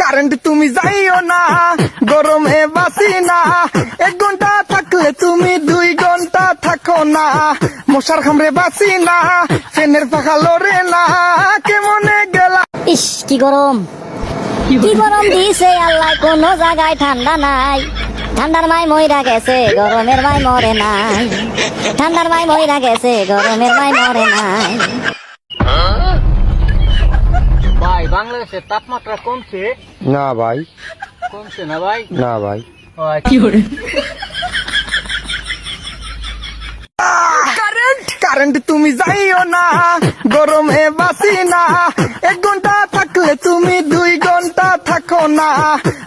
Current তুমি যাইও না, গরমে বাসি না, 1 ঘন্টা থাকলে তুমি 2 ঘন্টা থাকো না, মশার খামরে বাসি না, ফ্যানের পাখা লড়ে না, কেমনে গেলা। ইস কি গরম, কি গরম দিছে আল্লাহ, কোনো জায়গায় ঠান্ডা নাই। ঠান্ডার মাই মইরা গেছে, গরমের মাই মরে নাই। ঠান্ডার মাই মইরা গেছে, গরমের মাই মরে নাই। ভাই বাংলাদেশের তাপমাত্রা কমছে? না ভাই, কমছে না ভাই? না ভাই। কি করে? কারেন্ট তুমি যাইও না, গরমে বাসি না, 1 ঘন্টা থাকলে তুমি 2 ঘন্টা থাকো না,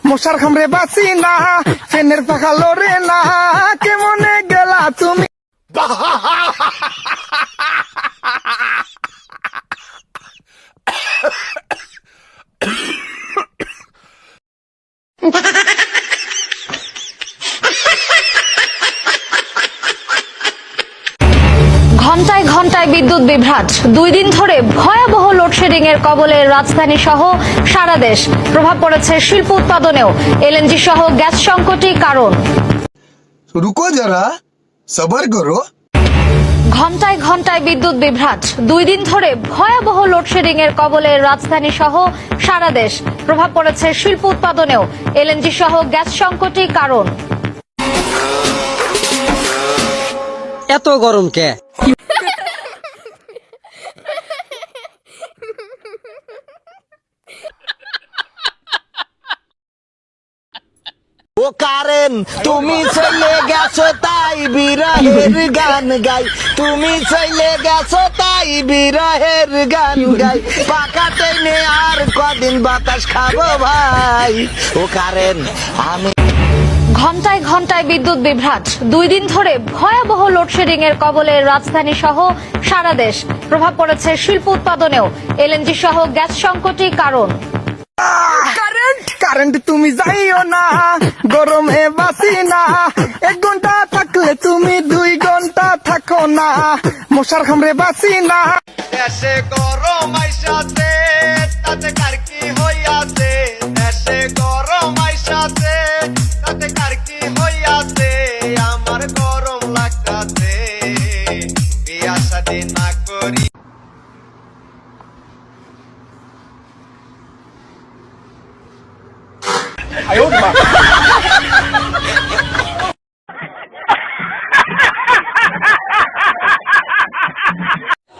মশার খামরে বাসি না, ফ্যানের পাখা লড়ে না, কেমনে গেলা তুমি। ঘন্টায় ঘন্টায় বিদ্যুৎ বিভ্রাট, 2 দিন ধরে ভয়াবহ লোডশেডিং এর কবলে রাজধানী সহ সারা দেশ। প্রভাব পড়েছে শিল্প উৎপাদনেও। এলএনজি সহ গ্যাস সংকটই কারণ। রুকো যারা, সবার করো। ঘন্টায় ঘন্টায় বিদ্যুৎ বিভ্রাট, 2 দিন ধরে ভয়াবহ লোডশেডিং এর কবলে রাজধানী সহ সারা দেশ। প্রভাব পড়েছে শিল্প উৎপাদনেও। এলএনজি সহ গ্যাস সংকটই কারণ। এত গরম কে? ও কারেন তুমি চলে গেছো তাই বিরহের গান গাই, তুমি চলে গেছো তাই বিরহের গান গাই, পাকাতে নে আর কদিন বাতাস খাবো ভাই। ও কারেন আমি। ঘন্টায় ঘন্টায় বিদ্যুৎ বিভ্রাট, 2 দিন ধরে ভয়াবহ লোডশেডিং এর কবলে রাজধানী সহ সারা দেশ। প্রভাব পড়েছে শিল্প উৎপাদনেও। এলএনজি সহ গ্যাস সংকটই কারণ। কারেন্ট তুমি যাইও না, গরমে বাসি না, 1 ঘন্টা থাকলে তুমি 2 ঘন্টা থাকো না, মশার খামরে বাসি না। দেশে গরম আইসাছে, তাতে কার কি হইয়াছে, দেশে গরম আইসাছে, তাতে কার কি হইয়াছে, আমার গরম লাগতাছে, বিয়া শাদী না করি।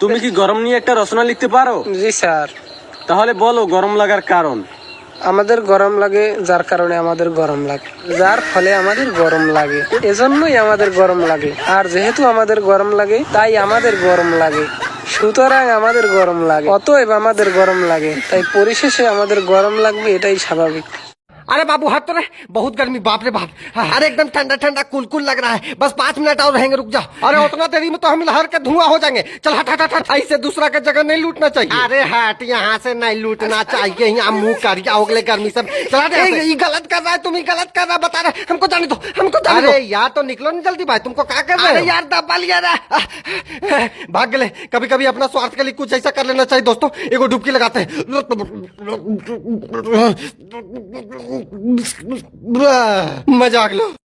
তুমি কি গরম নিয়ে একটা রচনা লিখতে পারো? জি স্যার। তাহলে বলো গরম লাগার কারণ। আমাদের গরম লাগে যার কারণে আমাদের গরম লাগে, যার ফলে আমাদের গরম লাগে, এজন্যই আমাদের গরম লাগে। আর যেহেতু আমাদের গরম লাগে তাই আমাদের গরম লাগে, সুতরাং আমাদের গরম লাগে, অতএব আমাদের গরম লাগে, তাই পরিশেষে আমাদের গরম লাগবে, এটাই স্বাভাবিক। अरे बाबू हट तो रे, बहुत गर्मी, बाप रे बाप। अरे एकदम ठंडा ठंडा कुल कुल लग रहा है, बस 5 मिनट और रहेंगे, रुक जाओ। अरे उतना देरी में तो हम लहर के धुआं हो जाएंगे। चल हट हट हट, ऐसे दूसरा का जगह नहीं लूटना चाहिए। अरे हट, यहाँ से नहीं लूटना चाहिए, यहाँ मुंह कर अगले गर्मी सब। चला ये गलत कर रहा है, तुम ही गलत कर रहा है, बता रहे, हमको जाने दो, हमको जाने दो। अरे यार तो निकलो नहीं जल्दी भाई, तुमको क्या कर रहे हो? यार दबा लिया रे, भाग गए। कभी कभी अपना स्वार्थ के लिए कुछ ऐसा कर लेना चाहिए दोस्तों। एगो डुबकी लगाते हैं। मजाक लो।